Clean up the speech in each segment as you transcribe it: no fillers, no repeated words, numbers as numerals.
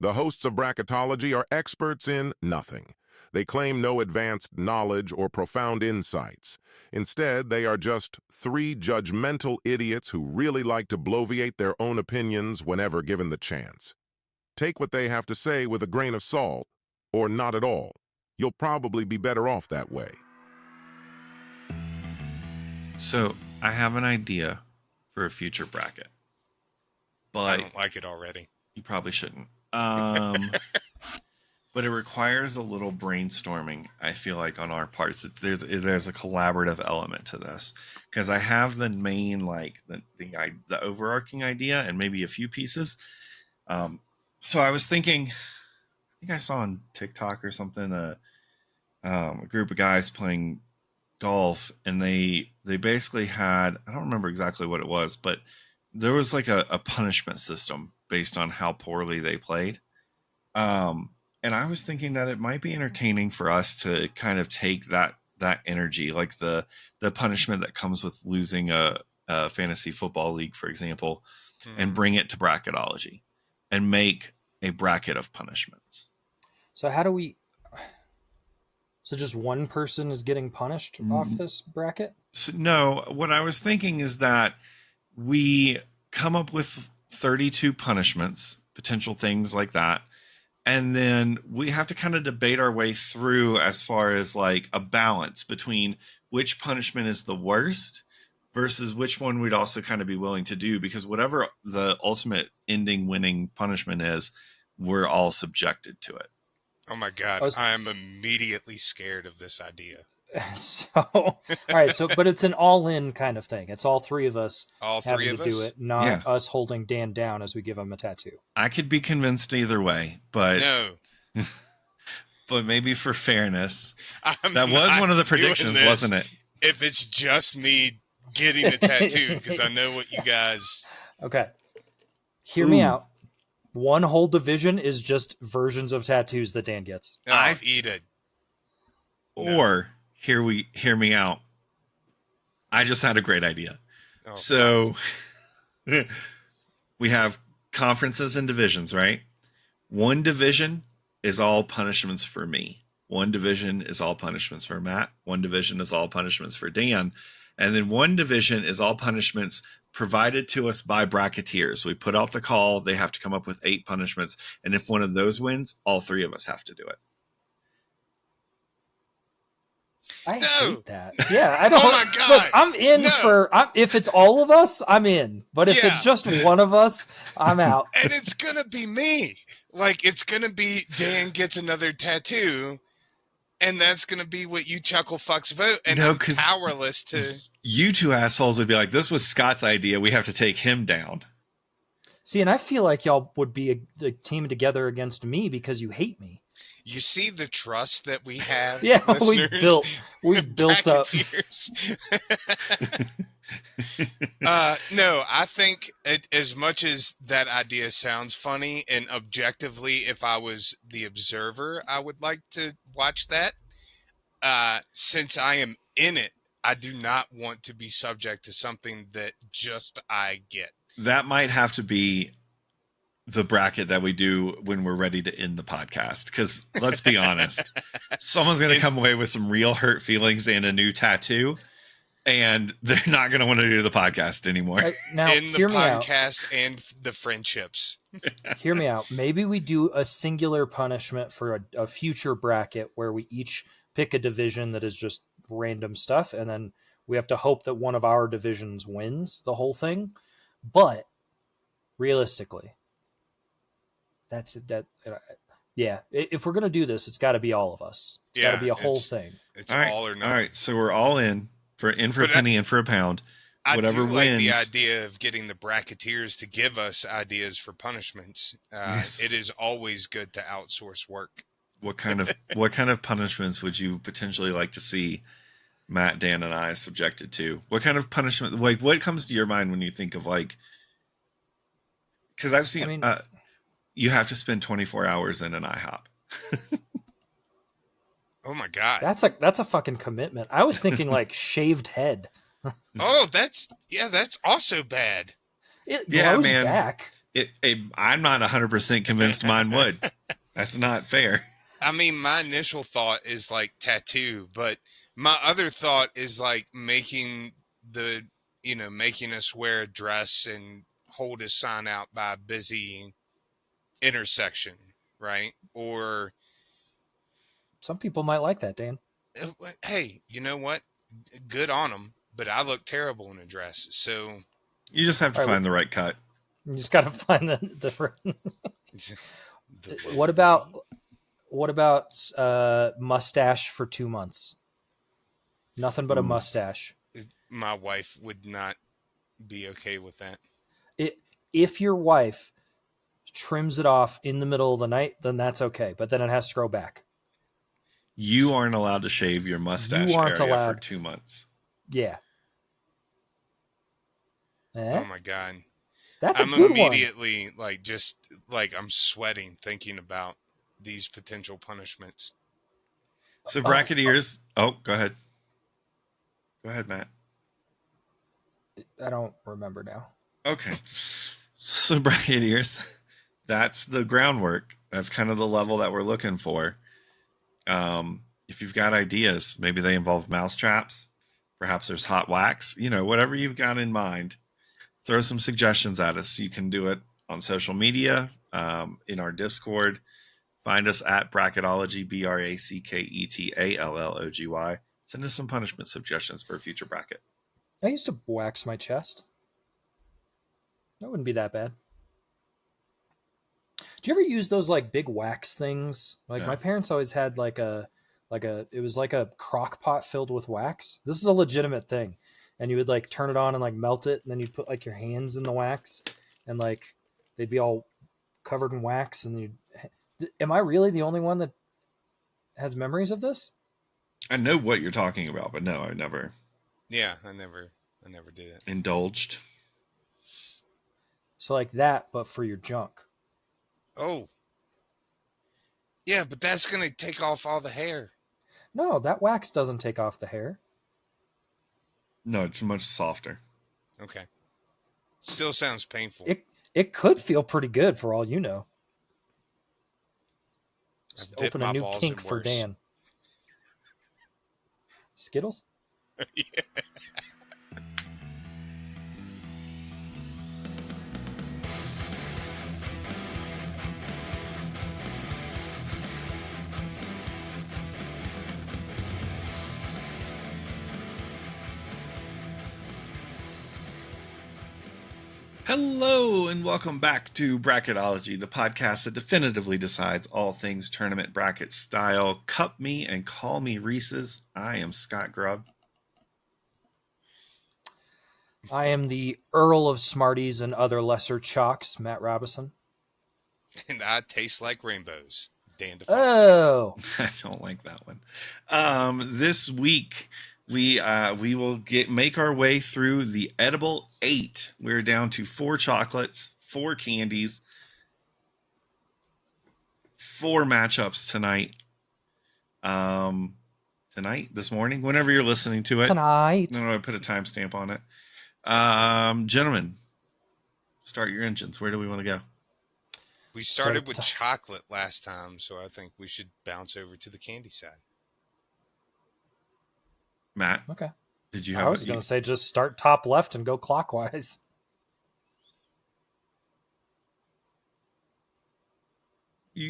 The hosts of bracketology are experts in nothing. They claim no advanced knowledge or profound insights. Instead, they are just three judgmental idiots who really like to bloviate their own opinions whenever given the chance. Take what they have to say with a grain of salt, or not at all. You'll probably be better off that way. So, I have an idea for a future bracket. But I don't like it already. You probably shouldn't. But it requires a little brainstorming, I feel like, on our parts. There's a collaborative element to this. Because I have the main, like, the overarching idea and maybe a few pieces. So I was thinking, I think I saw on TikTok or something, a group of guys playing golf, and they basically had, I don't remember exactly what it was, but there was like a punishment system based on how poorly they played. And I was thinking that it might be entertaining for us to kind of take that energy, like the punishment that comes with losing a fantasy football league, for example, and bring it to bracketology and make a bracket of punishments. So how do we... So just one person is getting punished off this bracket? So, no, what I was thinking is that we come up with 32 punishments, potential things like that. And then we have to kind of debate our way through as far as like a balance between which punishment is the worst versus which one we'd also kind of be willing to do, because whatever the ultimate ending winning punishment is, we're all subjected to it. Oh my God. I am immediately scared of this idea. So, all right. So, but it's an all-in kind of thing. It's all three of us having to do it, not us holding Dan down as we give him a tattoo. I could be convinced either way, but no. But maybe for fairness, that was one of the predictions, wasn't it? If it's just me getting a tattoo, because I know what you guys. Okay, hear me out. One whole division is just versions of tattoos that Dan gets. I'll eat it. Or hear me out. I just had a great idea. So we have conferences and divisions, right? One division is all punishments for me. One division is all punishments for Matt. One division is all punishments for Dan. And then one division is all punishments provided to us by bracketeers. We put out the call. They have to come up with 8 punishments. And if one of those wins, all 3 of us have to do it. I hate that. Yeah, I don't. Oh my God. Look, I'm in for. If it's all of us, I'm in. But if it's just one of us, I'm out. And it's gonna be me. Like, it's gonna be Dan gets another tattoo, and that's gonna be what you chuckle fucks vote. And I'm powerless to. You two assholes would be like, "This was Scott's idea. We have to take him down." See, and I feel like y'all would be a team together against me because you hate me. You see the trust that we have, yeah, listeners? We've built up. No, I think as much as that idea sounds funny, and objectively, if I was the observer, I would like to watch that. Since I am in it, I do not want to be subject to something that just I get. That might have to be the bracket that we do when we're ready to end the podcast. Because let's be honest, someone's going to come away with some real hurt feelings and a new tattoo, and they're not going to want to do the podcast anymore. Now, in the podcast and the friendships. Hear me out. Maybe we do a singular punishment for a future bracket where we each pick a division that is just random stuff, and then we have to hope that one of our divisions wins the whole thing. But realistically, if we're going to do this, it's got to be all of us. It's got to be a whole thing. It's all or nothing. All right, so we're all in for a penny, in for a pound. Whatever wins. I do like the idea of getting the bracketeers to give us ideas for punishments. Yes. It is always good to outsource work. What kind of punishments would you potentially like to see Matt, Dan, and I subjected to? What kind of punishment? Like, what comes to your mind when you think of like? Because I've seen. You have to spend 24 hours in an IHOP. Oh my God. That's a fucking commitment. I was thinking like shaved head. Oh, that's also bad. It grows back. I'm not 100% convinced mine would. That's not fair. I mean, my initial thought is like tattoo, but my other thought is like making making us wear a dress and hold a sign out by a busy intersection, right? Or, Some people might like that, Dan. hey, you know what? Good on them, but I look terrible in a dress. So You just have to All right, find the right cut. You just got to find the the what about mustache for 2 months? Nothing but a Ooh. mustache. my wife would not be okay with that. If your wife trims it off in the middle of the night, then that's okay. But then it has to grow back. You aren't allowed to shave your mustache You aren't area for allowed. 2 months. Yeah. Oh my God. That's I'm a good one. immediately like I'm sweating thinking about these potential punishments. So bracketeers. Go ahead. Go ahead, Matt. I don't remember now. Okay. So bracketeers, that's the groundwork. That's kind of the level that we're looking for. If you've got ideas, maybe they involve mouse traps. Perhaps there's hot wax. Whatever you've got in mind, throw some suggestions at us. You can do it on social media, in our Discord. Find us at Bracketology, BRACKETALLOGY. Send us some punishment suggestions for a future bracket. I used to wax my chest. That wouldn't be that bad. Do you ever use those like big wax things? Like my parents always had it was like a crock pot filled with wax. This is a legitimate thing. And you would like turn it on and like melt it, and then you'd put like your hands in the wax, and like they'd be all covered in wax. And am I really the only one that has memories of this? I know what you're talking about, but no, I never. Yeah, I never did it. Indulged. So like that, but for your junk. Oh. Yeah, but that's going to take off all the hair. No, that wax doesn't take off the hair. No, it's much softer. Okay. Still sounds painful. It could feel pretty good for all you know. I've Open a new kink for Dan. Skittles? Yeah. Hello and welcome back to Bracketology, the podcast that definitively decides all things tournament bracket style. Cup me and call me Reese's. I am Scott Grubb. I am the Earl of Smarties and other lesser chalks, Matt Robison. And I taste like rainbows, Dan DeFoe. Oh, I don't like that one. This week we will make our way through the edible 8. We're down to 4 chocolates, 4 candies, 4 matchups tonight. This morning, whenever you're listening to it. Tonight. I don't know, I put a timestamp on it. Gentlemen, start your engines. Where do we want to go? We started with chocolate last time, so I think we should bounce over to the candy side. Matt, okay. Did you have? I was going to say just start top left and go clockwise.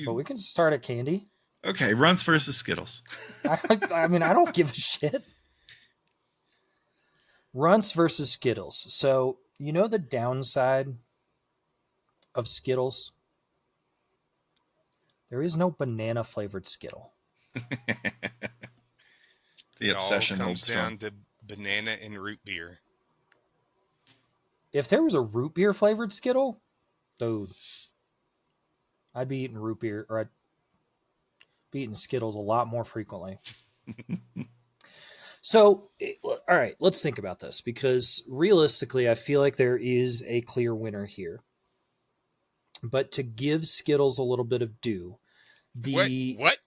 But we can start at candy. Okay, Runts versus Skittles. I mean, I don't give a shit. Runts versus Skittles. So, you know the downside of Skittles? There is no banana flavored Skittle. The obsession all comes down to banana and root beer. If there was a root beer flavored Skittle, dude, I'd be eating root beer, or I'd be eating Skittles a lot more frequently. So, all right, let's think about this, because realistically, I feel like there is a clear winner here. But to give Skittles a little bit of due, What?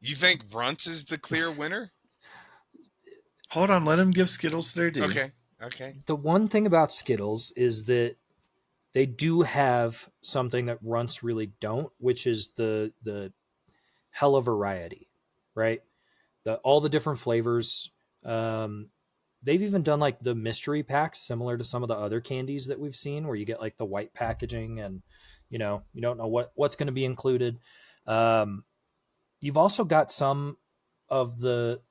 You think Runts is the clear winner? Hold on, let him give Skittles their due. Okay. The one thing about Skittles is that they do have something that runts really don't, which is the hella variety, right? All the different flavors. They've even done like the mystery packs, similar to some of the other candies that we've seen, where you get like the white packaging and you don't know what's going to be included. You've also got some of the,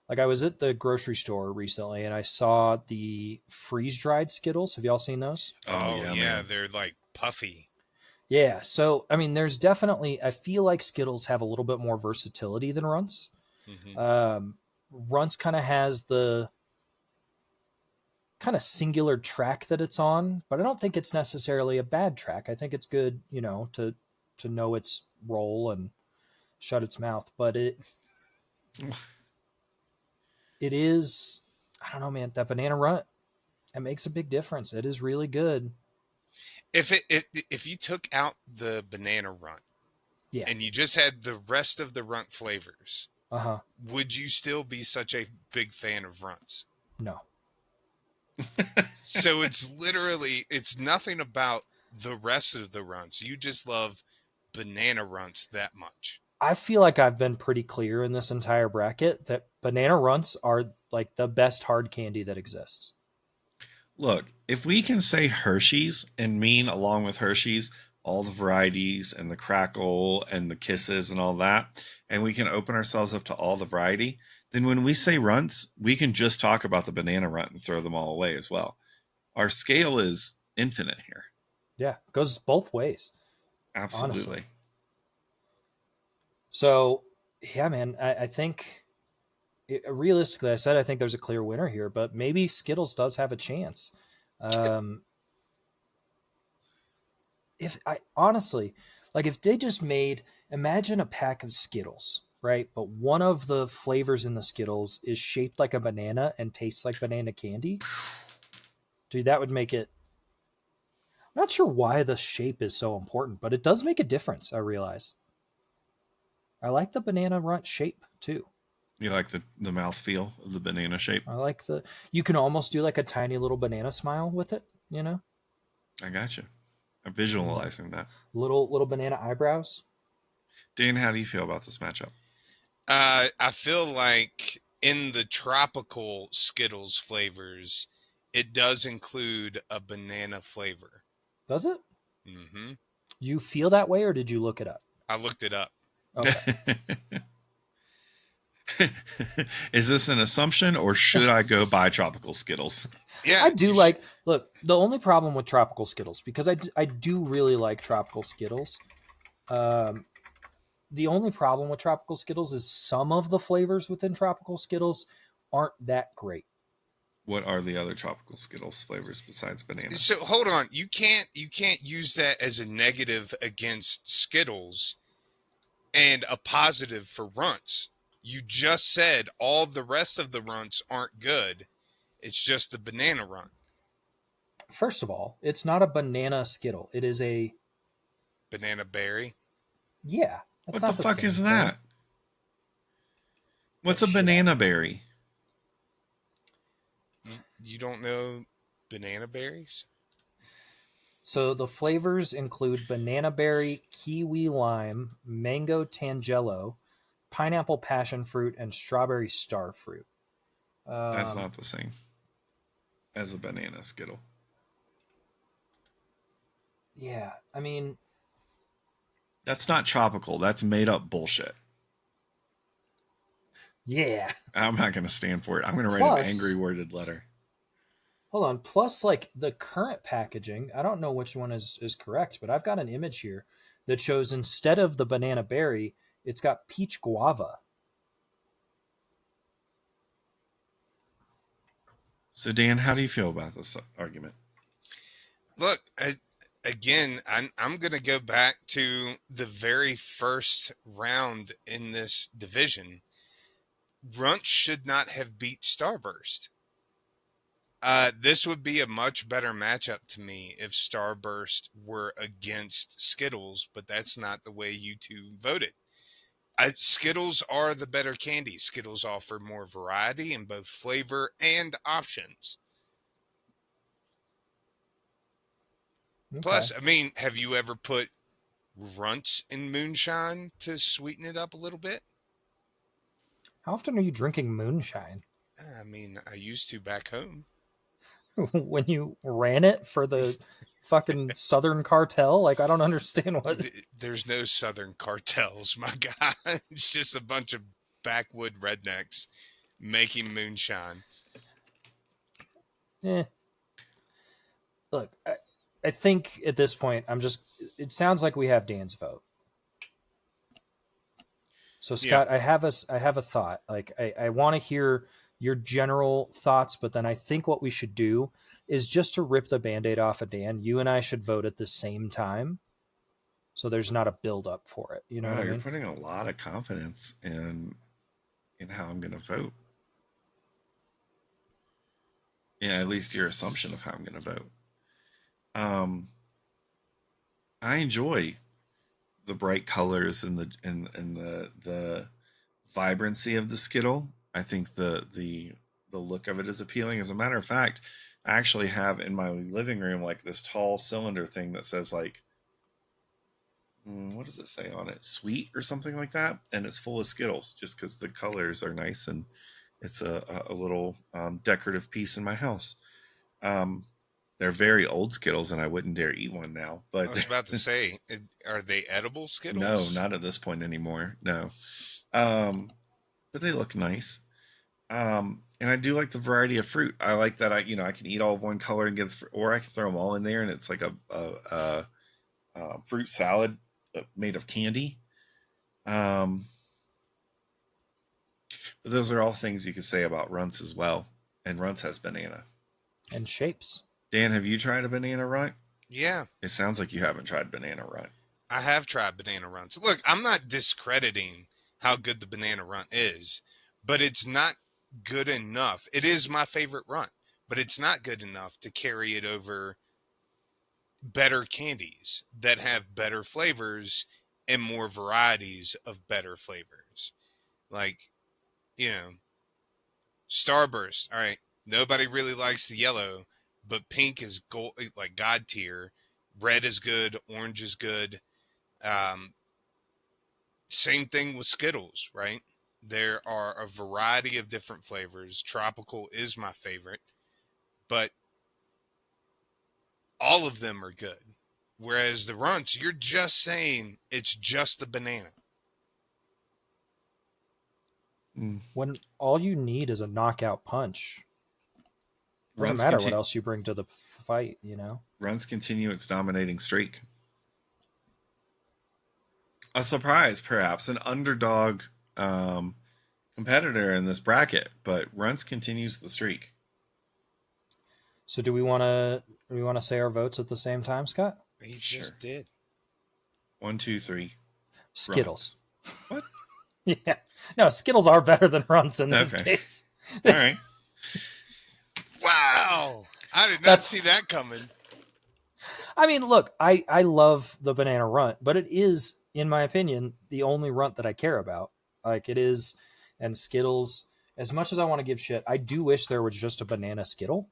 like, I was at the grocery store recently and I saw the freeze dried Skittles. Have y'all seen those? Oh, Oh yeah, yeah, man. they're like puffy. Yeah. So, I mean, there's definitely, I feel like Skittles have a little bit more versatility than Runts. Hmm. Runts kind of has the kind of singular track that it's on, but I don't think it's necessarily a bad track. I think it's good, to know its role and shut its mouth. But it is, I don't know, man. That banana runt, it makes a big difference. It is really good. If you took out the banana runt Yeah. and you just had the rest of the runt flavors, Uh huh. would you still be such a big fan of runts? No. So it's nothing about the rest of the runts. You just love banana runts that much. I feel like I've been pretty clear in this entire bracket that banana runts are like the best hard candy that exists. Look, if we can say Hershey's and mean along with Hershey's all the varieties and the crackle and the kisses and all that, and we can open ourselves up to all the variety, then when we say runts, we can just talk about the banana runt and throw them all away as well. Our scale is infinite here. Yeah, it goes both ways. Absolutely. Honestly. So, yeah, man, I think realistically, I said I think there's a clear winner here, but maybe Skittles does have a chance. If I honestly, like, if they just made, imagine a pack of Skittles, right? But one of the flavors in the Skittles is shaped like a banana and tastes like banana candy. Dude, that would make it. I'm not sure why the shape is so important, but it does make a difference, I realize. I like the banana runt shape too. You like the mouth feel of the banana shape? I like you can almost do like a tiny little banana smile with it, I got you. I'm And visualizing that. little banana eyebrows. Dan, how do you feel about this matchup? I feel like in the tropical Skittles flavors, it does include a banana flavor. Does it? Hmm. You feel that way, or did you look it up? I looked it up. Okay. Is this an assumption or should I go buy tropical Skittles? Yeah, I do like. Look, the only problem with tropical Skittles, because I do really like tropical Skittles. The only problem with tropical Skittles is some of the flavors within tropical Skittles aren't that great. What are the other tropical Skittles flavors besides banana? So hold on, you can't use that as a negative against Skittles and a positive for runts. You just said all the rest of the runts aren't good. It's just the banana runt. First of all, it's not a banana Skittle. It is a Banana berry. yeah. That's What not the the fuck same is thing. that? What's a Shit. banana berry? You don't know banana berries? So the flavors include banana berry, kiwi lime, mango tangelo, pineapple passion fruit, and strawberry star fruit. That's not the same as a banana Skittle. Yeah, I mean, That's not tropical. That's made up bullshit. yeah. I'm not going to stand for it. I'm going to write an Plus- angry worded letter. Hold on. Plus, like the current packaging, I don't know which one is correct, but I've got an image here that shows instead of the banana berry, it's got peach guava. So, Dan, how do you feel about this argument? Look, again, I'm going to go back to the very first round in this division. Runch should not have beat Starburst. This would be a much better matchup to me if Starburst were against Skittles, but that's not the way you two voted. Skittles are the better candy. Skittles offer more variety in both flavor and options. Okay. Plus, I mean, have you ever put runts in moonshine to sweeten it up a little bit? How often are you drinking moonshine? I mean, I used to back home. When you ran it for the fucking Southern Cartel? Like, I don't understand what. There's no Southern cartels, my guy. It's just a bunch of backwood rednecks making moonshine. Eh. Look, I think at this point, it sounds like we have Dan's vote. So Scott, I have a thought. Like, I want to hear your general thoughts, but then I think what we should do is just to rip the Band-Aid off of Dan, you and I should vote at the same time. So there's not a build up for it. You know Wow, what I you're mean? putting a lot of confidence in how I'm going to vote. Yeah, at least your assumption of how I'm going to vote. I enjoy the bright colors and the vibrancy of the Skittle. I think the look of it is appealing. As a matter of fact, I actually have in my living room like this tall cylinder thing that says like, what does it say on it? Sweet or something like that, and it's full of Skittles just because the colors are nice and it's a little decorative piece in my house. They're very old Skittles, and I wouldn't dare eat one now. But I was about to say, are they edible no, Skittles? not at this point anymore. No, but they look nice. And I do like the variety of fruit. I like that I can eat all of one color and get, or I can throw them all in there, and it's like a fruit salad made of candy. But those are all things you could say about Runts as well. And Runts has banana. And shapes. Dan, have you tried a banana runt? Yeah, It sounds like you haven't tried banana runt. I have tried banana runts. Look, I'm not discrediting how good the banana runt is, but it's not good enough. It is my favorite runt, but it's not good enough to carry it over better candies that have better flavors and more varieties of better flavors. Like, you know, Starburst. All right, nobody really likes the yellow, but pink is gold, like god tier. Red is good. Orange is good. Um, Same thing with Skittles, right? There are a variety of different flavors. Tropical is my favorite, but all of them are good. Whereas the Runts, you're just saying it's just the banana. When all you need is a knockout punch. Doesn't matter what else you bring to the fight, you know? Runts continue its dominating streak. A surprise, perhaps, an underdog competitor in this bracket, but Runts continues the streak. So do we want to say our votes at the same time, Scott? He just did. 1, 2, 3. Skittles. What? Yeah. No, Skittles are better than Runts in this Okay. case. All right. Wow. I did not see that coming. I mean, look, I love the banana runt, but it is, in my opinion, the only runt that I care about. Like it is, and Skittles, as much as I want to give shit, I do wish there was just a banana Skittle.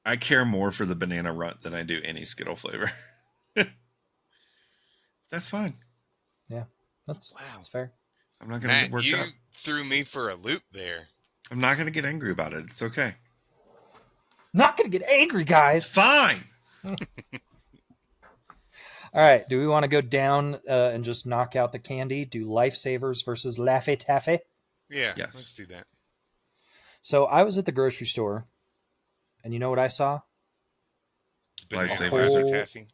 I care more for the banana runt than I do any Skittle flavor. That's fine. Yeah, that's fair. I'm not going to get worked you up. threw me for a loop there. I'm not going to get angry about it. It's okay. Not gonna get angry, guys. It's fine. All right. Do we want to go down and just knock out the candy? Do Lifesavers versus Laffy Taffy? Yeah, Yes. let's do that. So I was at the grocery store, and you know what I saw? Banana Lifesavers. Laffy Taffy.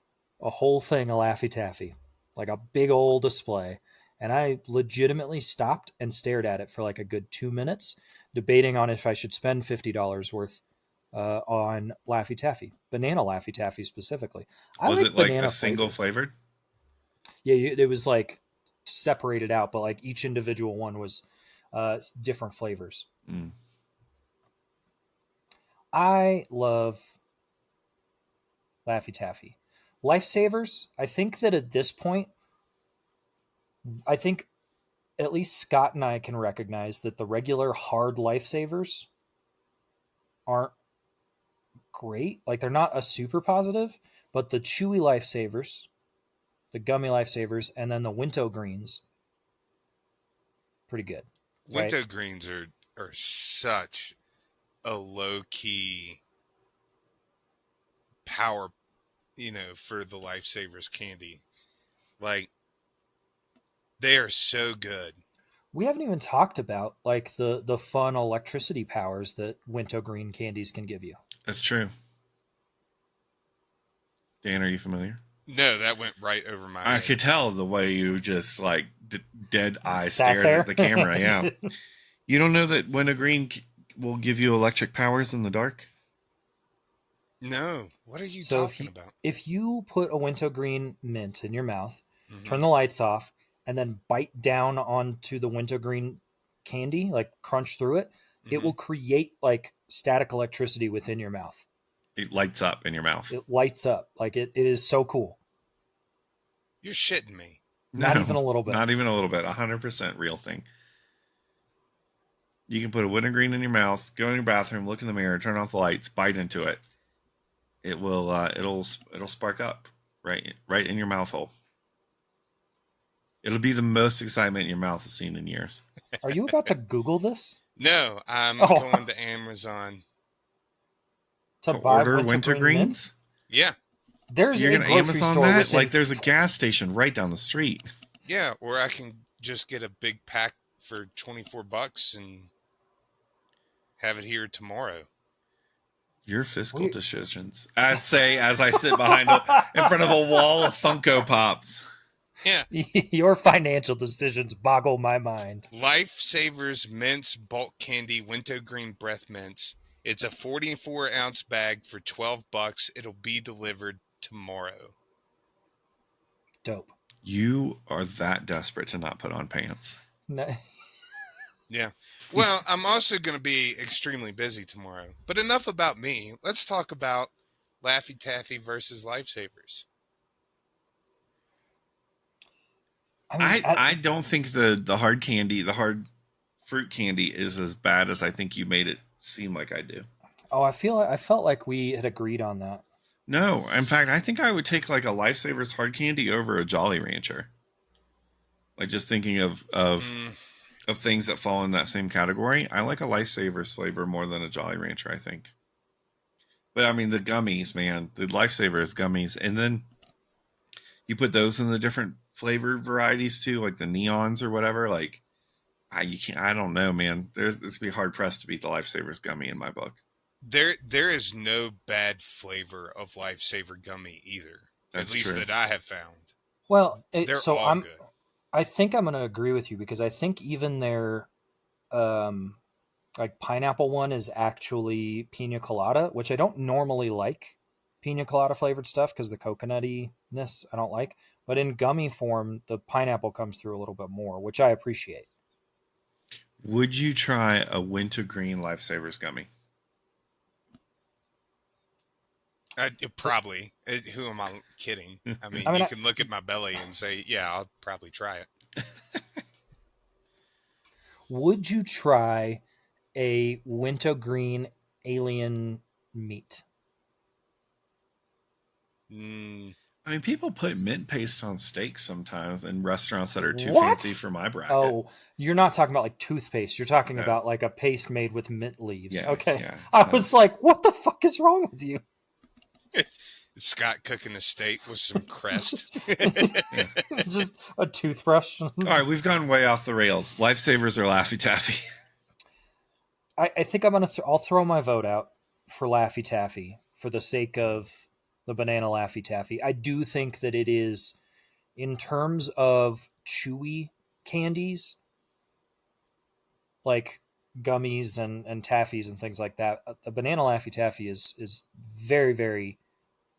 A whole thing of Laffy Taffy, like a big old display. And I legitimately stopped and stared at it for like a good 2 minutes, debating on if I should spend $50 worth on Laffy Taffy, banana Laffy Taffy specifically. Was it like a single flavored? Yeah, it was like separated out, but like each individual one was different flavors. I love Laffy Taffy. Lifesavers, I think that at this point, I think at least Scott and I can recognize that the regular hard Lifesavers aren't great. Like they're not a super positive, But the chewy lifesavers, the gummy lifesavers, and then the wintergreens, pretty good, right? Wintergreens are such a low key power, for the lifesavers candy. Like, they are so good. We haven't even talked about like the fun electricity powers that wintergreen candies can give you. That's true. Dan, are you familiar? No, that went right over my I head. could tell the way you just like dead eye Sat stared there. at the camera. Yeah. You don't know that wintergreen will give you electric powers in the dark? No, what are you So talking about? if you put a wintergreen mint in your mouth, Mhm. turn the lights off, and then bite down onto the wintergreen candy, like crunch through it, it Mhm. will create like static electricity within your mouth. It lights up in your mouth. It lights up. Like it is so cool. You're shitting me. Not No, even a little bit. Not even a little bit. 100% real thing. You can put a wintergreen in your mouth, go in your bathroom, look in the mirror, turn off the lights, bite into it. It will. It'll spark up right in your mouth hole. It'll be the most excitement your mouth has seen in years. Are you about to Google this? No, I'm Oh. going to Amazon. To To buy order wintergreen mints? wintergreens? Yeah, There's You're a gonna grocery Amazon store that? within Like there's a gas station right down the street. yeah, or I can just get a big pack for $24 and have it here tomorrow. Your fiscal Weird. decisions. I say as I sit behind in front of a wall of Funko Pops. Yeah, Your financial decisions boggle my mind. Lifesavers Mints Bulk Candy Wintergreen Breath Mints. It's a 44-ounce bag for $12. It'll be delivered tomorrow. Dope. You are that desperate to not put on pants. No. Yeah. Well, I'm also going to be extremely busy tomorrow. But enough about me. Let's talk about Laffy Taffy versus Lifesavers. I don't think the hard candy, the hard fruit candy is as bad as I think you made it seem like I do. Oh, I felt like we had agreed on that. No, in fact, I think I would take like a Lifesavers hard candy over a Jolly Rancher. Like just thinking of things that fall in that same category, I like a Lifesavers flavor more than a Jolly Rancher, I think. But I mean, the gummies, man, the Lifesavers gummies, and then you put those in the different flavor varieties too, like the neons or whatever. Like, you can't. I don't know, man. It's be hard pressed to beat the Lifesavers gummy in my book. There is no bad flavor of Lifesaver gummy either. That's at least true. that I have found. Well, They're so all good. I think I'm going to agree with you because I think even their like pineapple one is actually pina colada, which I don't normally like pina colada flavored stuff because the coconuttiness I don't like. But in gummy form, the pineapple comes through a little bit more, which I appreciate. Would you try a wintergreen Lifesavers gummy? Probably. Who am I kidding? I mean, you can look at my belly and say, yeah, I'll probably try it. Would you try a wintergreen alien meat? I mean, people put mint paste on steaks sometimes in restaurants that are too What? fancy for my bracket. Oh, you're not talking about like toothpaste. You're talking about like a paste made with mint leaves. Yeah, okay. yeah, I no. was like, what the fuck is wrong with you? Scott cooking a steak with some crest. Just a toothbrush. All right, we've gone way off the rails. Lifesavers or Laffy Taffy? I think I'm gonna. I'll throw my vote out for Laffy Taffy for the sake of the banana Laffy Taffy. I do think that it is, in terms of chewy candies, like gummies and taffies and things like that. The banana Laffy Taffy is very, very,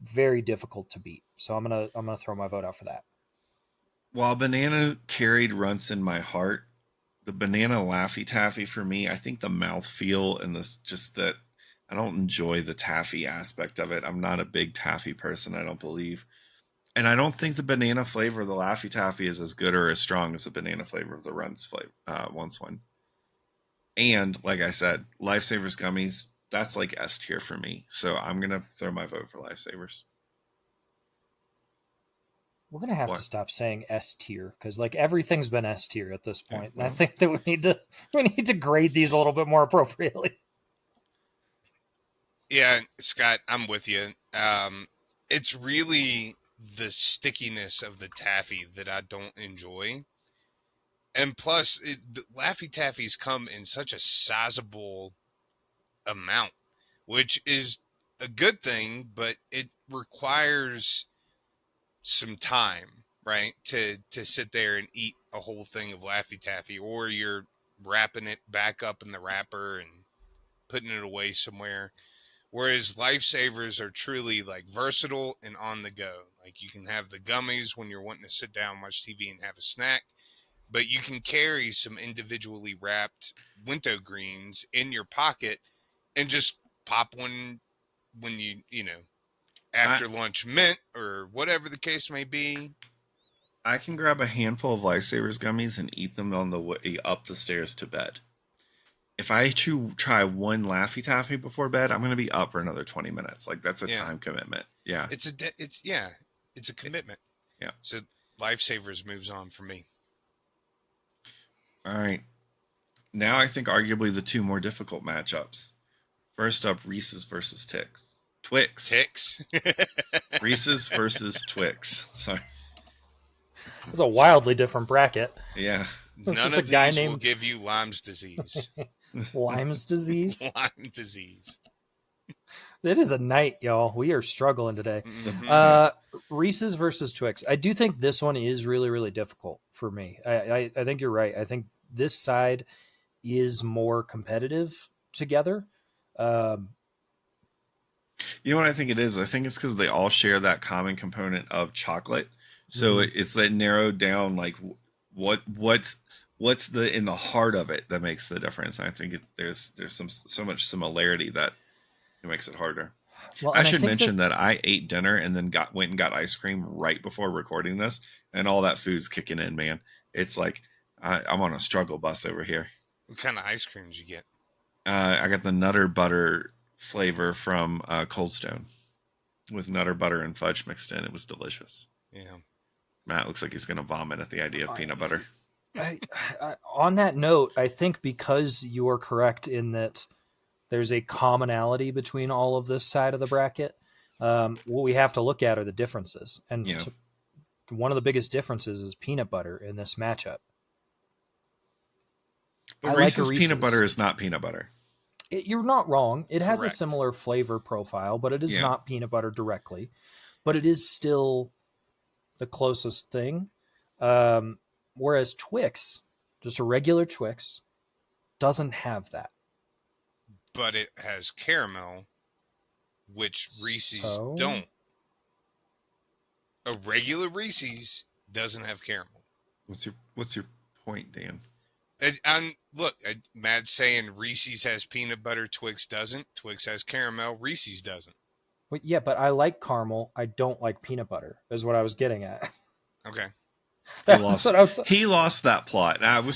very difficult to beat. So I'm gonna throw my vote out for that. While banana carried runts in my heart, the banana Laffy Taffy for me, I think the mouthfeel and this just that I don't enjoy the taffy aspect of it. I'm not a big taffy person, I don't believe. And I don't think the banana flavor of the Laffy Taffy is as good or as strong as the banana flavor of the Runts flavor, once one. And like I said, Lifesavers gummies, that's like S tier for me. So I'm going to throw my vote for Lifesavers. We're gonna have What? to stop saying S tier because like everything's been S tier at this Yeah, point, and I well. think that we need to grade these a little bit more appropriately. Yeah, Scott, I'm with you. It's really the stickiness of the taffy that I don't enjoy. And plus, the Laffy Taffies come in such a sizable amount, which is a good thing, but it requires some time, right? To sit there and eat a whole thing of Laffy Taffy, or you're wrapping it back up in the wrapper and putting it away somewhere. Whereas lifesavers are truly like versatile and on the go. Like you can have the gummies when you're wanting to sit down, watch TV, and have a snack, but you can carry some individually wrapped winter greens in your pocket and just pop one when I after lunch mint or whatever the case may be. I can grab a handful of Lifesavers gummies and eat them on the way up the stairs to bed. If I try one Laffy Taffy before bed, I'm going to be up for another 20 minutes. Like that's a Yeah, time commitment. Yeah. it's a commitment. Yeah. So lifesavers moves on for me. All right. Now I think arguably the two more difficult matchups. First up, Reese's versus Twix. Ticks. Reese's versus Twix. Sorry. It's a wildly different bracket. Yeah. It's None just a of guy these will named give you Lyme's disease. Lyme's disease. Lyme disease. It is a night, y'all. We are struggling today. Mhm. Reese's versus Twix. I do think this one is really, really difficult for me. I think you're right. I think this side is more competitive together. You know what I think it is? I think it's because they all share that common component of chocolate. So it's that narrowed down like what's the in the heart of it that makes the difference. I think there's so much similarity that it makes it harder. Well, I and I should think mention that I ate dinner and then went and got ice cream right before recording this, and all that food's kicking in, man. It's like I'm on a struggle bus over here. What kind of ice cream did you get? I got the Nutter Butter flavor from Cold Stone with Nutter Butter and fudge mixed in. It was delicious. Yeah. Matt looks like he's going to vomit at the idea of peanut butter. On that note, I think because you are correct in that there's a commonality between all of this side of the bracket, what we have to look at are the differences. And Yeah. one of the biggest differences is peanut butter in this matchup. But Reese's peanut butter is not peanut butter. You're not wrong. It has Correct. a similar flavor profile, but it is Yeah. not peanut butter directly. But it is still the closest thing. Whereas Twix, just a regular Twix, doesn't have that. But it has caramel, which Reese's So? don't. A regular Reese's doesn't have caramel. What's your point, Dan? Look, Matt's saying Reese's has peanut butter, Twix doesn't. Twix has caramel, Reese's doesn't. Well, yeah, but I like caramel. I don't like peanut butter, is what I was getting at. Okay. He lost that plot. And we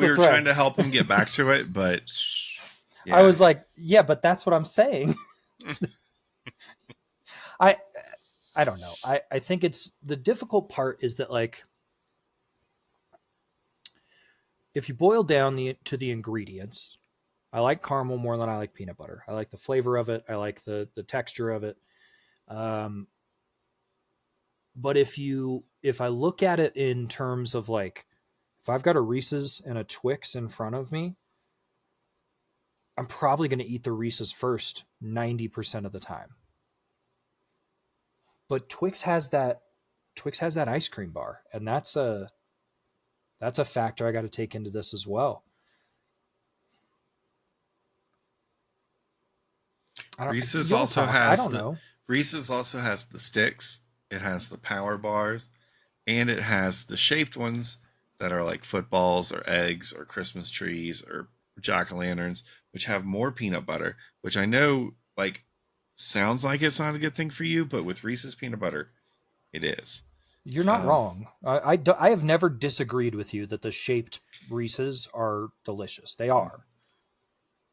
were thread. trying to help him get back to it, but yeah. I was like, yeah, but that's what I'm saying. I don't know. I think it's the difficult part is that like if you boil down to the ingredients, I like caramel more than I like peanut butter. I like the flavor of it. I like the texture of it. But if I look at it in terms of like, if I've got a Reese's and a Twix in front of me, I'm probably going to eat the Reese's first 90% of the time. But Twix has that ice cream bar, and that's a factor I got to take into this as well. Reese's also has the know. sticks. It has the power bars, and it has the shaped ones that are like footballs or eggs or Christmas trees or jack-o'-lanterns, which have more peanut butter, which I know like sounds like it's not a good thing for you, but with Reese's peanut butter, it is. You're not wrong. I have never disagreed with you that the shaped Reese's are delicious. They are.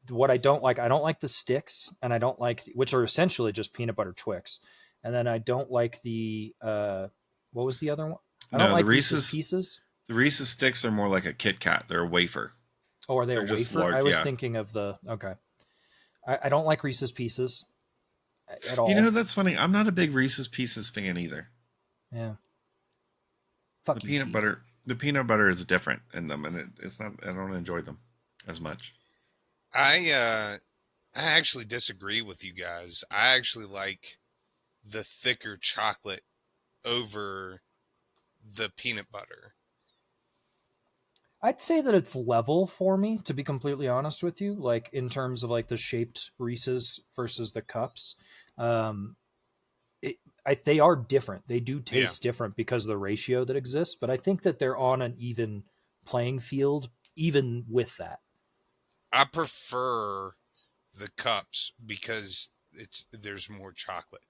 What I don't like the sticks, and I don't like which are essentially just peanut butter Twix, and then I don't like the What was the other one? I don't No, like Reese's Pieces. the Reese's sticks are more like a Kit Kat. They're a wafer. Oh, are they a They're just wafer? large. I was Yeah. thinking of the okay. I don't like Reese's Pieces at You know, all. that's funny. I'm not a big Reese's Pieces fan either. Yeah. The Fuck you, peanut T. butter, the peanut butter is different in them, and it's not. I don't enjoy them as much. I actually disagree with you guys. I actually like the thicker chocolate over the peanut butter. I'd say that it's level for me, to be completely honest with you. Like in terms of like the shaped Reese's versus the cups, um, they are different. They do Yeah. taste different because of the ratio that exists. But I think that they're on an even playing field, even with that. I prefer the cups because there's more chocolate.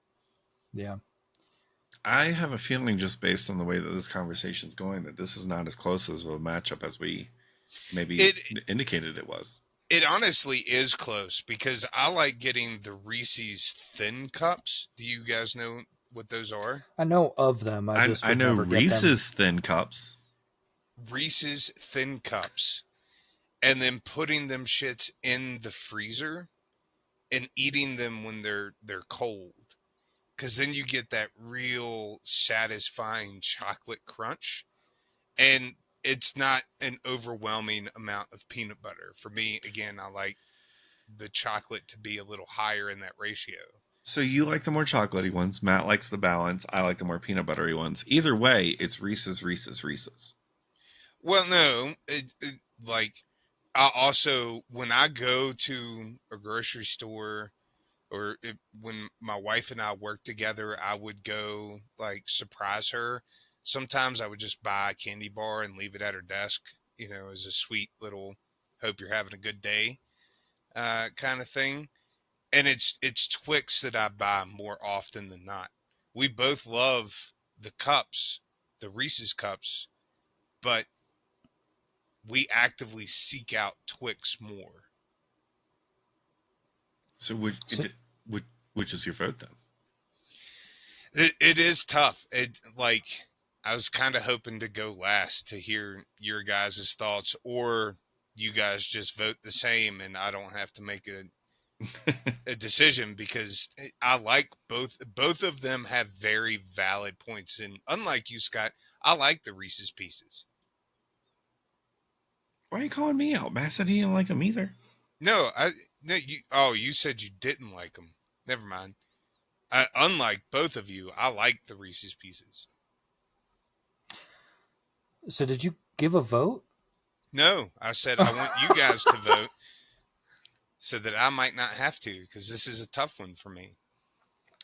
Yeah. I have a feeling, just based on the way that this conversation's going, that this is not as close as a matchup as we maybe indicated it was. It honestly is close because I like getting the Reese's thin cups. Do you guys know what those are? I know of them. I just I would know never get them. Reese's thin cups. Reese's thin cups, and then putting them shits in the freezer and eating them when they're cold. Because then you get that real satisfying chocolate crunch. And it's not an overwhelming amount of peanut butter. For me, again, I like the chocolate to be a little higher in that ratio. So you like the more chocolatey ones. Matt likes the balance. I like the more peanut buttery ones. Either way, it's Reese's, Reese's, Reese's. Well, no, like I also, when I go to a grocery store when my wife and I worked together, I would go like surprise her. Sometimes I would just buy a candy bar and leave it at her desk, as a sweet little hope you're having a good day kind of thing. And it's Twix that I buy more often than not. We both love the cups, the Reese's cups, but we actively seek out Twix more. So which is your vote then? It is tough. I was kind of hoping to go last to hear your guys' thoughts, or you guys just vote the same and I don't have to make a decision, because I like both. Both of them have very valid points, and unlike you, Scott, I like the Reese's Pieces. Why are you calling me out? Matt said he didn't like them either. No, you said you didn't like them. Never mind. Unlike both of you, I like the Reese's Pieces. So did you give a vote? No, I said I want you guys to vote so that I might not have to, because this is a tough one for me.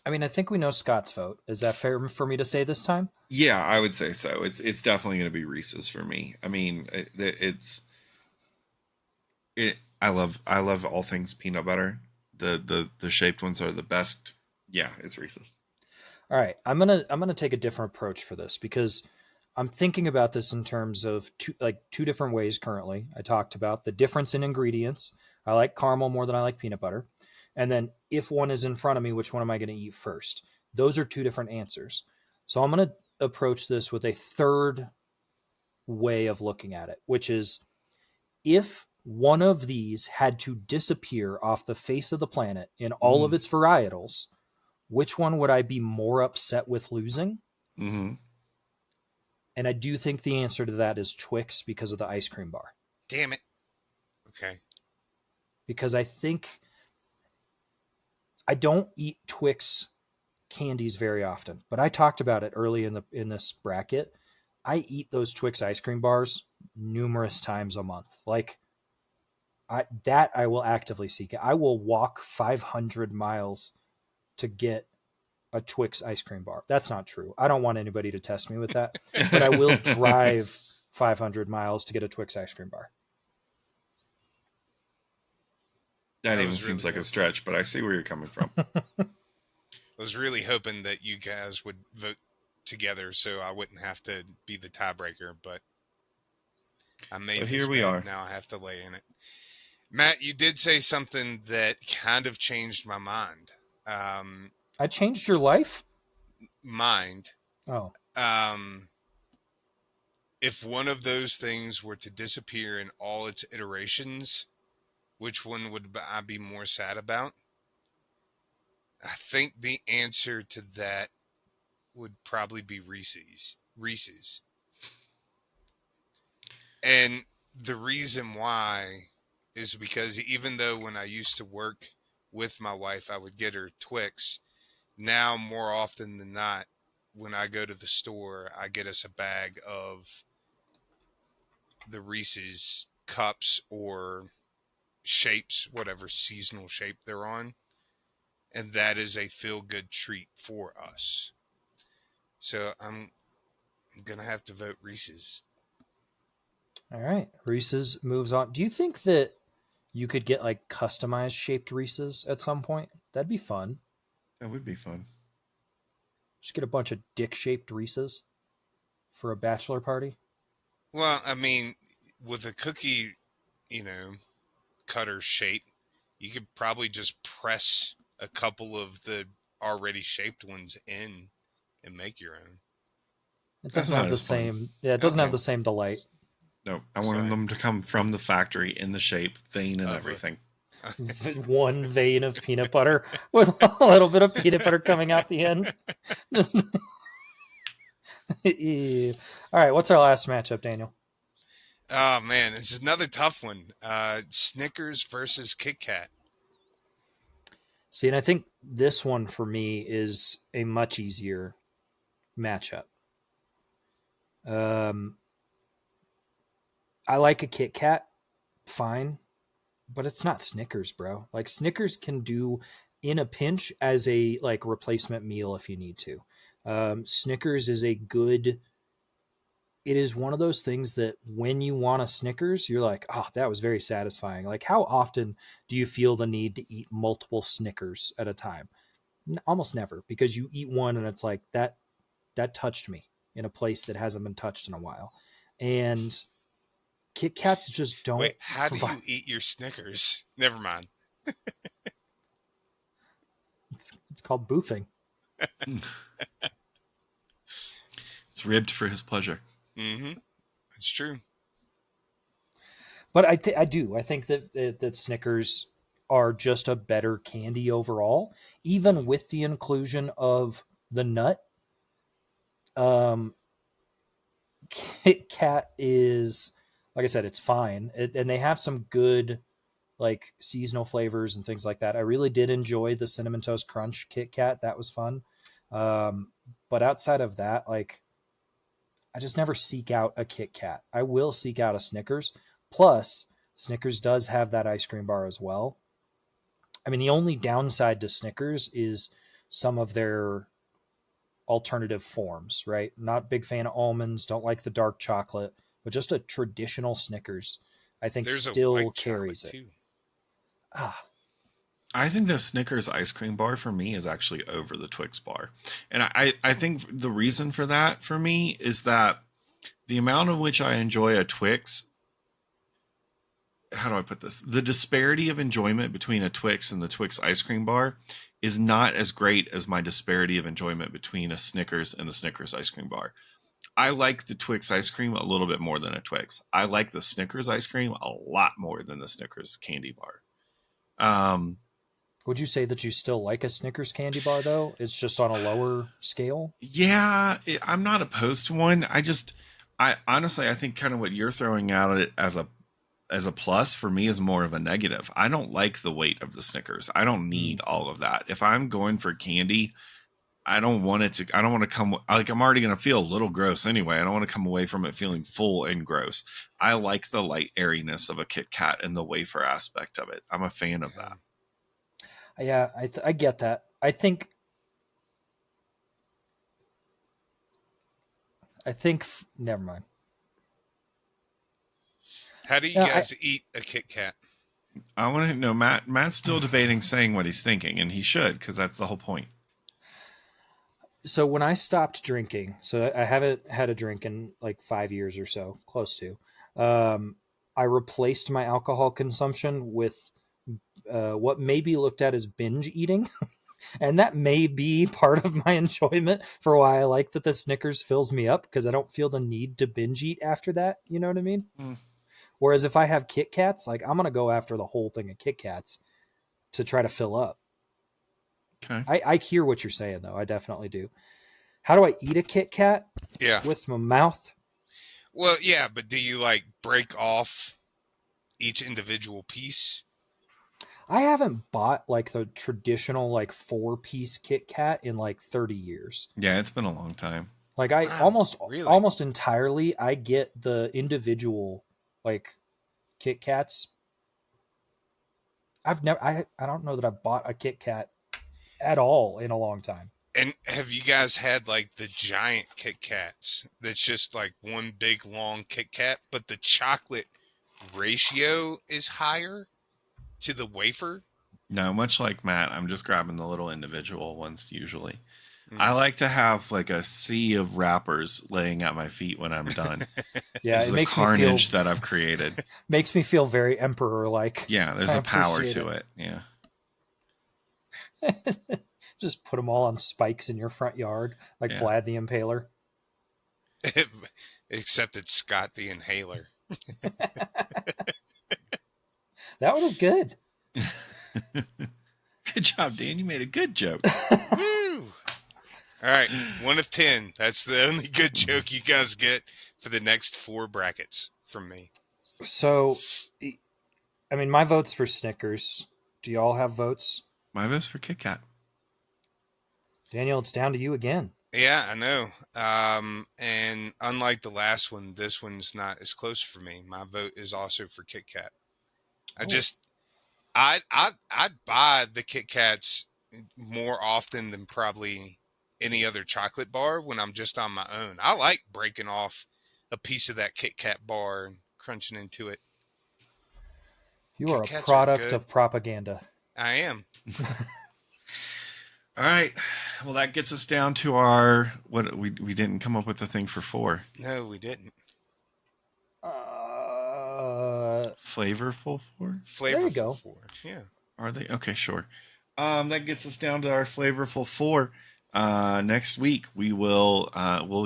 I mean, I think we know Scott's vote. Is that fair for me to say this time? Yeah, I would say so. It's definitely going to be Reese's for me. I mean, I love all things peanut butter. The shaped ones are the best. Yeah, it's Reese's. All right, I'm gonna take a different approach for this, because I'm thinking about this in terms of two different ways currently. I talked about the difference in ingredients. I like caramel more than I like peanut butter. And then if one is in front of me, which one am I going to eat first? Those are two different answers. So I'm going to approach this with a third way of looking at it, which is, if one of these had to disappear off the face of the planet in all of its varietals, which one would I be more upset with losing? Mm-hmm. And I do think the answer to that is Twix, because of the ice cream bar. Damn it. Okay. Because I think I don't eat Twix candies very often, but I talked about it early in this bracket. I eat those Twix ice cream bars numerous times a month. Like I will actively seek it. I will walk 500 miles to get a Twix ice cream bar. That's not true. I don't want anybody to test me with that, but I will drive 500 miles to get a Twix ice cream bar. That even seems like a stretch, but I see where you're coming from. I was really hoping that you guys would vote together so I wouldn't have to be the tiebreaker, but I made this here we are. Now I have to lay in it. Matt, you did say something that kind of changed my mind. I changed your life? Mind. Oh. Um, if one of those things were to disappear in all its iterations, which one would I be more sad about? I think the answer to that would probably be Reese's. Reese's. And the reason why is because even though when I used to work with my wife, I would get her Twix, now more often than not, when I go to the store, I get us a bag of the Reese's cups or shapes, whatever seasonal shape they're on. And that is a feel good treat for us. So I'm going to have to vote Reese's. All right. Reese's moves on. Do you think that you could get like customized shaped Reese's at some point? That'd be fun. That would be fun. Just get a bunch of dick shaped Reese's for a bachelor party. Well, I mean, with a cookie, cutter shape, you could probably just press a couple of the already shaped ones in and make your own. It That's doesn't not have the as fun. same. Yeah, it doesn't have Okay. the same delight. No, I wanted Sorry. them to come from the factory in the shape, vein, and Of a- everything. One vein of peanut butter with a little bit of peanut butter coming out the end. Just... Ew. All right, what's our last matchup, Daniel? Oh man, this is another tough one. Snickers versus Kit Kat. See, and I think this one for me is a much easier matchup. I like a Kit Kat, fine, but it's not Snickers, bro. Like Snickers can do in a pinch as a like replacement meal if you need to. Snickers is a good. It is one of those things that when you want a Snickers, you're like, oh, that was very satisfying. Like, how often do you feel the need to eat multiple Snickers at a time? Almost never, because you eat one and it's like that touched me in a place that hasn't been touched in a while. And Kit Kats just don't Wait, how do provide. you eat your Snickers? Never mind. It's called boofing. It's ribbed for his pleasure. Mm-hmm. It's true. But I do. I think that Snickers are just a better candy overall, even with the inclusion of the nut. Um, Kit Kat is, like I said, it's fine, and they have some good like seasonal flavors and things like that. I really did enjoy the cinnamon toast crunch Kit Kat. That was fun. But outside of that, like I just never seek out a Kit Kat. I will seek out a Snickers. Plus, Snickers does have that ice cream bar as well. I mean, the only downside to Snickers is some of their alternative forms, right? Not big fan of almonds, don't like the dark chocolate, but just a traditional Snickers, I think There's a still white carries chocolate it. too. Ah, I think the Snickers ice cream bar for me is actually over the Twix bar. And I think the reason for that for me is that the amount of which I enjoy a Twix, how do I put this? The disparity of enjoyment between a Twix and the Twix ice cream bar is not as great as my disparity of enjoyment between a Snickers and the Snickers ice cream bar. I like the Twix ice cream a little bit more than a Twix. I like the Snickers ice cream a lot more than the Snickers candy bar. would you say that you still like a Snickers candy bar though? It's just on a lower scale? Yeah, I'm not opposed to one. I honestly, I think kind of what you're throwing out at it as a plus for me is more of a negative. I don't like the weight of the Snickers. I don't need all of that. If I'm going for candy, I don't want it to. I don't want to come like I'm already going to feel a little gross anyway. I don't want to come away from it feeling full and gross. I like the light airiness of a Kit Kat and the wafer aspect of it. I'm a fan of that. Yeah, I get that. I think never mind. How do you Yeah, guys eat a Kit Kat? I want to know Matt's still debating saying what he's thinking, and he should because that's the whole point. so when I stopped drinking, so I haven't had a drink in like 5 years or so, close to. I replaced my alcohol consumption with what may be looked at as binge eating. And that may be part of my enjoyment for why I like that the Snickers fills me up, because I don't feel the need to binge eat after that. You know what I mean? Mm. Whereas if I have Kit Kats, like I'm going to go after the whole thing of Kit Kats to try to fill up. Okay. I hear what you're saying, though. I definitely do. How do I eat a Kit Kat? Yeah. With my mouth? Well, yeah, but do you like break off each individual piece? I haven't bought like the traditional like 4-piece Kit Kat in like 30 years. Yeah, it's been a long time. Like I Wow, really? almost entirely I get the individual like Kit Kats. I don't know that I've bought a Kit Kat at all in a long time. And have you guys had like the giant Kit Kats? That's just like one big long Kit Kat, but the chocolate ratio is higher to the wafer. No, much like Matt, I'm just grabbing the little individual ones usually. Mm. I like to have like a sea of wrappers laying at my feet when I'm done. Yeah, This it is makes the me feel carnage that I've created. makes me feel very emperor like. Yeah, there's I a power appreciate to it. Yeah. Just put them all on spikes in your front yard, like Yeah. Vlad the Impaler. Except it's Scott the Inhaler. That one was good. Good job, Dan. You made a good joke. Woo! All right, 1 of 10. That's the only good joke you guys get for the next 4 brackets from me. So, I mean, my vote's for Snickers. Do y'all have votes? My vote's for Kit Kat. Daniel, it's down to you again. Yeah, I know. And unlike the last one, this one's not as close for me. My vote is also for Kit Kat. I'd buy the Kit Kats more often than probably any other chocolate bar when I'm just on my own. I like breaking off a piece of that Kit Kat bar and crunching into it. You Kit are a Kats are product good. of propaganda. I am. All right. Well, that gets us down to our what we didn't come up with the thing for 4. No, we didn't. Flavorful 4? Flavorful There you go. 4. Yeah. Are they? Okay, sure. That gets us down to our flavorful 4. Next week we'll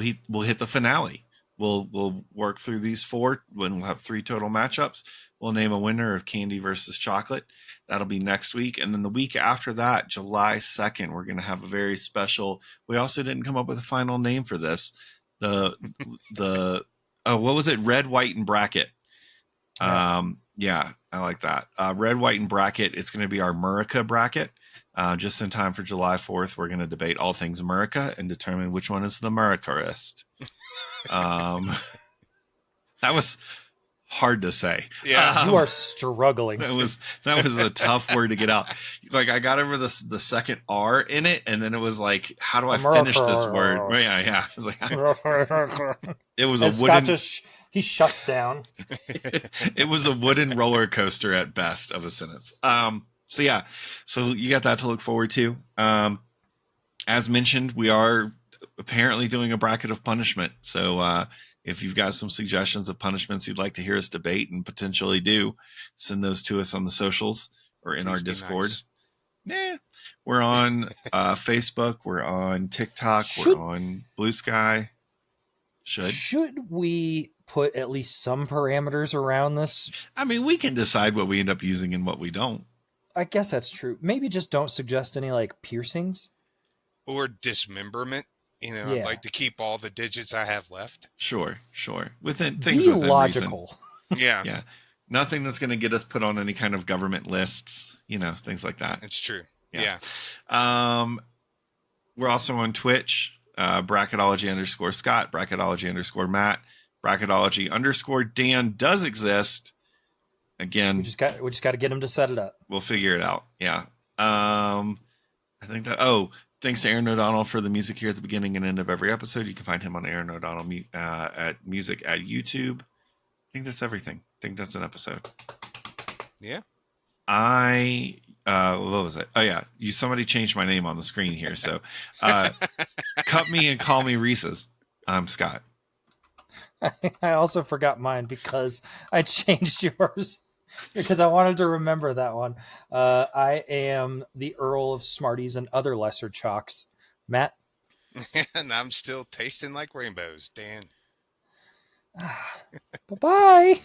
hit the finale. We'll work through these 4 when we'll have 3 total matchups. We'll name a winner of candy versus chocolate. That'll be next week. And then the week after that, July 2nd, we're going to have a very special. We also didn't come up with a final name for this. What was it? Red, white, and bracket. Yeah, I like that. Red, white, and bracket. It's going to be our Murica bracket. Just in time for July 4th, we're going to debate all things America and determine which one is the Americaist. That was hard to say. Yeah. You are struggling. That was a tough word to get out. Like I got over the second R in it, and then it was like, how do I finish this word? Well, yeah. It was like it was As a wooden. Scott just, he shuts down. It was a wooden roller coaster at best of a sentence. So yeah, so you got that to look forward to. As mentioned, we are apparently doing a bracket of punishment. So if you've got some suggestions of punishments you'd like to hear us debate and potentially do, send those to us on the socials or in Please our be Discord. nice. We're on Facebook. We're on TikTok. We're on Blue Sky. Should we put at least some parameters around this? I mean, we can decide what we end up using and what we don't. I guess that's true. Maybe just don't suggest any like piercings. Or dismemberment. Yeah. I'd like to keep all the digits I have left. Sure. Within Be within logical. reason. Yeah. Yeah. Nothing that's going to get us put on any kind of government lists, things like that. It's true. Yeah. Yeah. We're also on Twitch, bracketology_Scott, bracketology_Matt, bracketology_Dan does exist. Again, We just got to get him to set it up. we'll figure it out. Yeah. I think that, thanks to Aaron O'Donnell for the music here at the beginning and end of every episode. You can find him on Aaron O'Donnell at music at YouTube. I think that's everything. I think that's an episode. Yeah. What was it? Oh yeah. Somebody changed my name on the screen here. So, cut me and call me Reese's. I'm Scott. I also forgot mine because I changed yours. because I wanted to remember that one. I am the Earl of Smarties and other lesser chalks. Matt? And I'm still tasting like rainbows, Dan. Bye-bye.